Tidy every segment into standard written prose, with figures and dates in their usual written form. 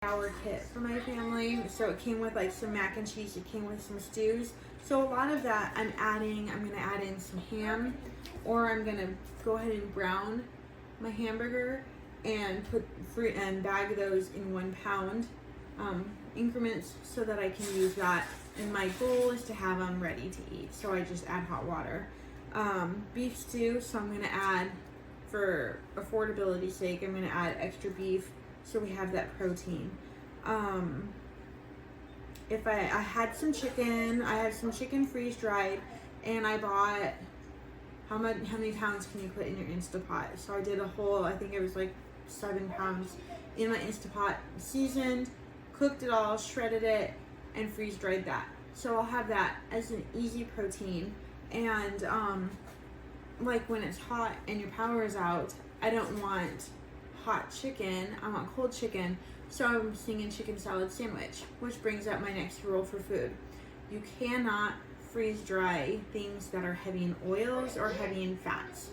Our kit for my family. So it came with like some mac and cheese, it came with some stews. So a lot of that I'm gonna add in some ham, or I'm gonna go ahead and brown my hamburger and bag those in 1 pound increments so that I can use that. And my goal is to have them ready to eat. So I just add hot water. Beef stew, so I'm gonna add, for affordability's sake, I'm gonna add extra beef so we have that protein. If I had some chicken, I had some chicken freeze dried, and I bought, how many pounds can you put in your Instapot? So I did a whole, I think it was like 7 pounds in my Instapot, seasoned, cooked it all, shredded it, and freeze dried that. So I'll have that as an easy protein. And like when it's hot and your power is out, I don't want hot chicken, I want cold chicken. So I'm thinking chicken salad sandwich, which brings up my next rule for food. You cannot freeze dry things that are heavy in oils or heavy in fats.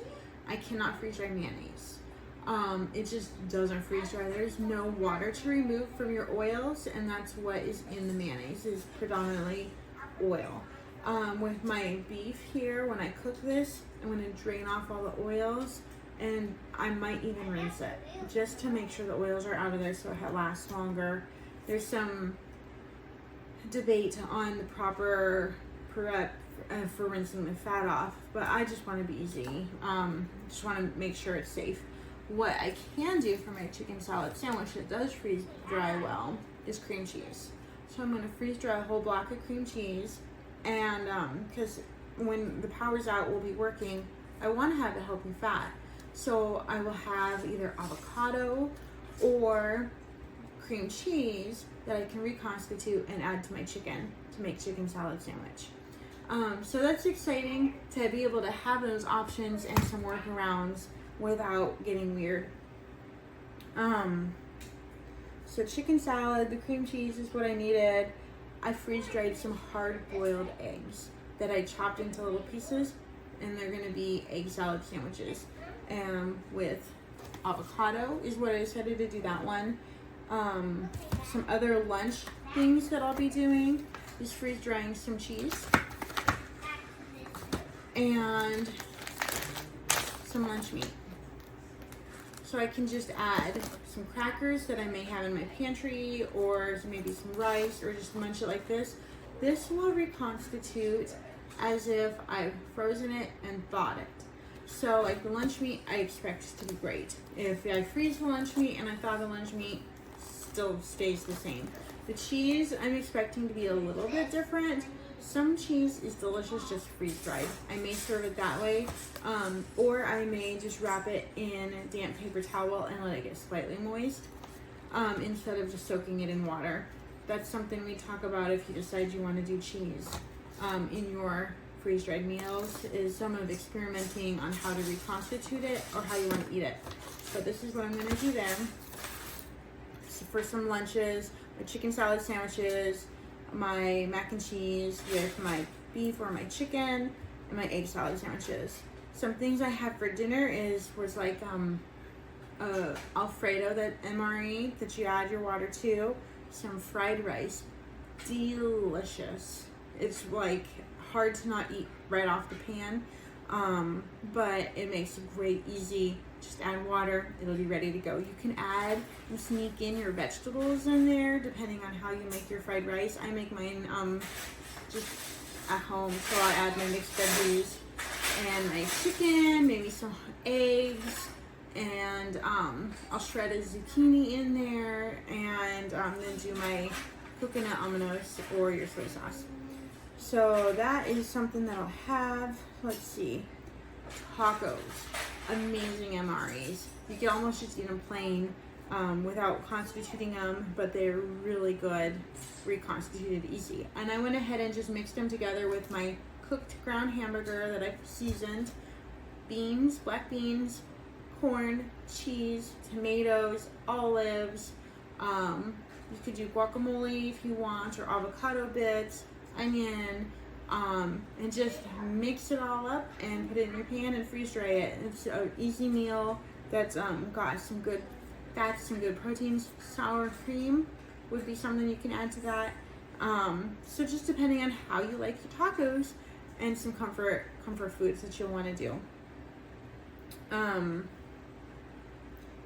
I cannot freeze dry mayonnaise. It just doesn't freeze dry. There's no water to remove from your oils, and that's what is in the mayonnaise, is predominantly oil. With my beef here, when I cook this, I'm going to drain off all the oils, and I might even rinse it just to make sure the oils are out of there so it lasts longer. There's some debate on the proper prep for rinsing the fat off, but I just want to be easy. Just want to make sure it's safe. What I can do for my chicken salad sandwich that does freeze dry well is cream cheese. So I'm going to freeze dry a whole block of cream cheese, and because when the power's out, we'll be working, I want to have a healthy fat. So I will have either avocado or cream cheese that I can reconstitute and add to my chicken to make chicken salad sandwich. So that's exciting to be able to have those options and some workarounds without getting weird. So chicken salad, the cream cheese is what I needed. I freeze dried some hard boiled eggs that I chopped into little pieces, and they're gonna be egg salad sandwiches. With avocado is what I decided to do that one. Some other lunch things that I'll be doing is freeze drying some cheese and some lunch meat. So I can just add some crackers that I may have in my pantry, or maybe some rice, or just munch it like this. This will reconstitute as if I've frozen it and thawed it. So like the lunch meat, I expect to be great. If I freeze the lunch meat and I thaw the lunch meat, still stays the same. The cheese, I'm expecting to be a little bit different. Some cheese is delicious just freeze dried. I may serve it that way, or I may just wrap it in a damp paper towel and let it get slightly moist, instead of just soaking it in water. That's something we talk about if you decide you want to do cheese in your freeze-dried meals, is some of experimenting on how to reconstitute it or how you want to eat it. So this is what I'm going to do then. So for some lunches, my chicken salad sandwiches, my mac and cheese with my beef or my chicken, and my egg salad sandwiches. Some things I have for dinner was like Alfredo, that MRE that you add your water to, some fried rice, delicious. It's like hard to not eat right off the pan, but it makes it great, easy. Just add water, it'll be ready to go. You can add and sneak in your vegetables in there depending on how you make your fried rice. I make mine just at home, so I add my mixed veggies and my chicken, maybe some eggs, and I'll shred a zucchini in there, and then do my coconut almanos or your soy sauce. So that is something that I'll have. Let's see. Tacos. Amazing MREs. You can almost just eat them plain without constituting them, but they're really good, reconstituted, easy. And I went ahead and just mixed them together with my cooked ground hamburger that I've seasoned, beans, black beans, corn, cheese, tomatoes, olives. You could do guacamole if you want, or avocado bits, onion, and just mix it all up and put it in your pan and freeze dry it. It's an easy meal that's got some good fats, some good proteins, sour cream, would be something you can add to that. So just depending on how you like your tacos and some comfort foods that you'll want to do.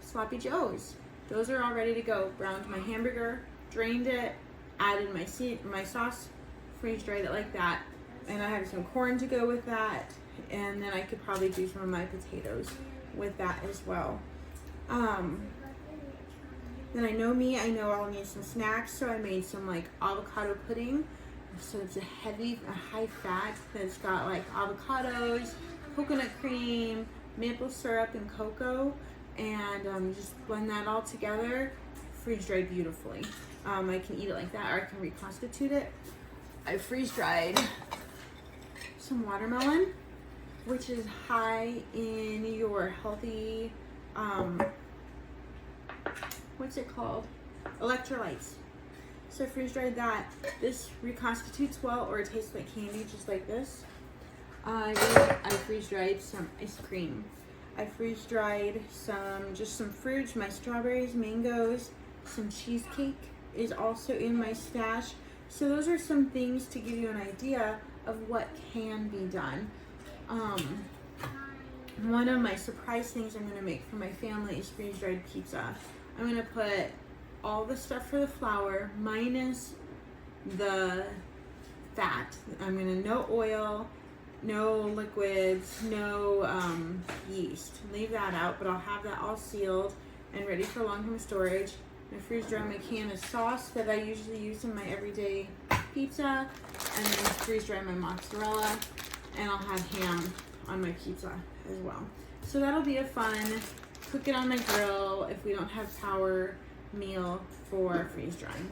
Sloppy Joes. Those are all ready to go. Browned my hamburger, drained it, added my sauce, freeze dried it like that. And I have some corn to go with that. And then I could probably do some of my potatoes with that as well. Then I know I'll need some snacks, so I made some like avocado pudding. So it's a high fat that's got like avocados, coconut cream, maple syrup, and cocoa. And just blend that all together, freeze dried beautifully. I can eat it like that, or I can reconstitute it. I freeze dried some watermelon, which is high in your healthy, what's it called? Electrolytes. So I freeze dried that. This reconstitutes well, or it tastes like candy, just like this. I freeze dried some ice cream. I freeze dried some fruits, my strawberries, mangoes, some cheesecake is also in my stash. So those are some things to give you an idea of what can be done. One of my surprise things I'm going to make for my family is freeze dried pizza. I'm going to put all the stuff for the flour minus the fat. I'm going to no oil, no liquids, no yeast. Leave that out, but I'll have that all sealed and ready for long-term storage. I freeze dry my can of sauce that I usually use in my everyday pizza, and then freeze dry my mozzarella, and I'll have ham on my pizza as well. So that'll be a fun cook it on my grill if we don't have power meal for freeze drying.